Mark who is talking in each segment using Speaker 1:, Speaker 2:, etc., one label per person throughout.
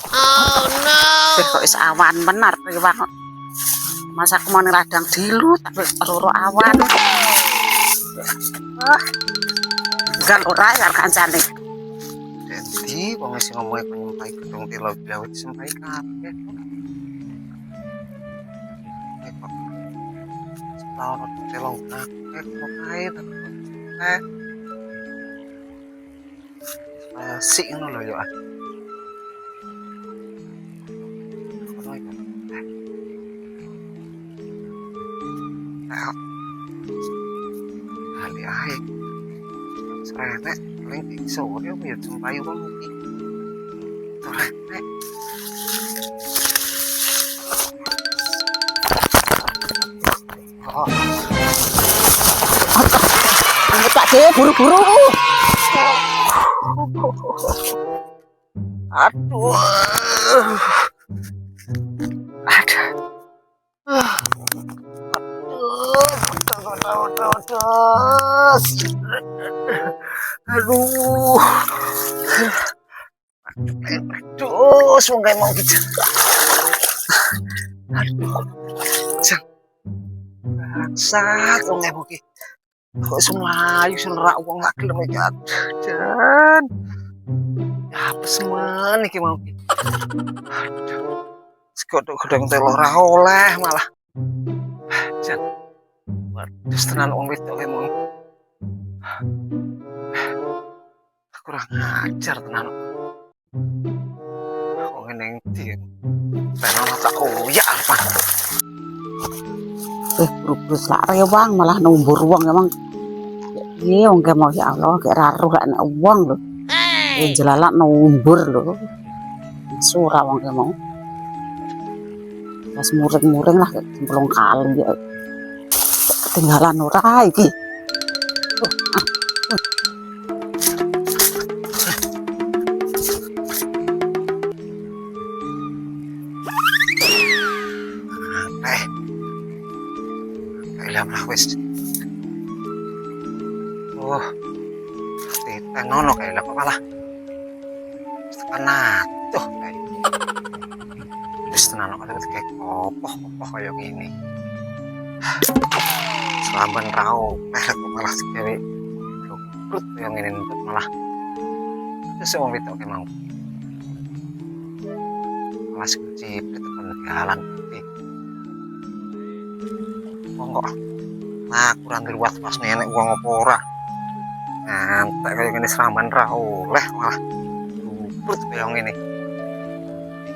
Speaker 1: Oh no. Kok is awan benar priwak. Masa aku mau radang dilu tapi roro awan. Enggak ora ya kancane.
Speaker 2: Jadi wong sing ngomongke penyempai gedung telo blawit sempai kabeh. Lawan telo kabeh kok kae sik ngono lho yo. Hali ae. Serene paling sore ya sempai wong iki. Serene.
Speaker 1: Ayo Pak De, buru-buru.
Speaker 2: Aduh. Aduh. Aduh, sungai mau gitu. Aduh. Jang. Bangsat sungai mau gitu. Kok semlayu senrak wong gak gelem iki. Dan apa semen iki mau iki. Aduh. Segodok-godong telo ora oleh malah. Jan. Waduh, tenan wong wedok emang. Kurang ajar tenan. Kok ngene iki. Tenan tak uyak apa.
Speaker 1: Buru-buru sak rewang malah numbur wong emang. Iya wong mau ya Allah gak raruh gak enak wong lho. Jelalak numbur lho. Surah wong mau. Pas muring-muring lah belum kali ya. Ketinggalan ora iki.
Speaker 2: Ilang lah wis. Oh. Kita ngono kae lah kok malah. Tekan tuh kae. Wis tenan kok kayak kopoh kaya ngene. Saben rao kok malah gawe brut yang ngene malah. Terus wong wedok mau. Malah ciprit tekan jalan iki. Wong kok kurang luas pas nenek wong apa ora. Ngantek kaya ngene seramban ra oleh malah brut kaya ngene.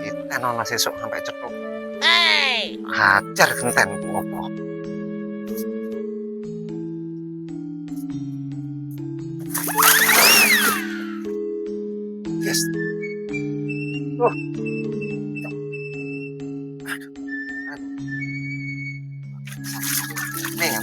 Speaker 2: Kita nono sesuk sampai cethuk. Hajar genten opo. Yes. Oh. Nih,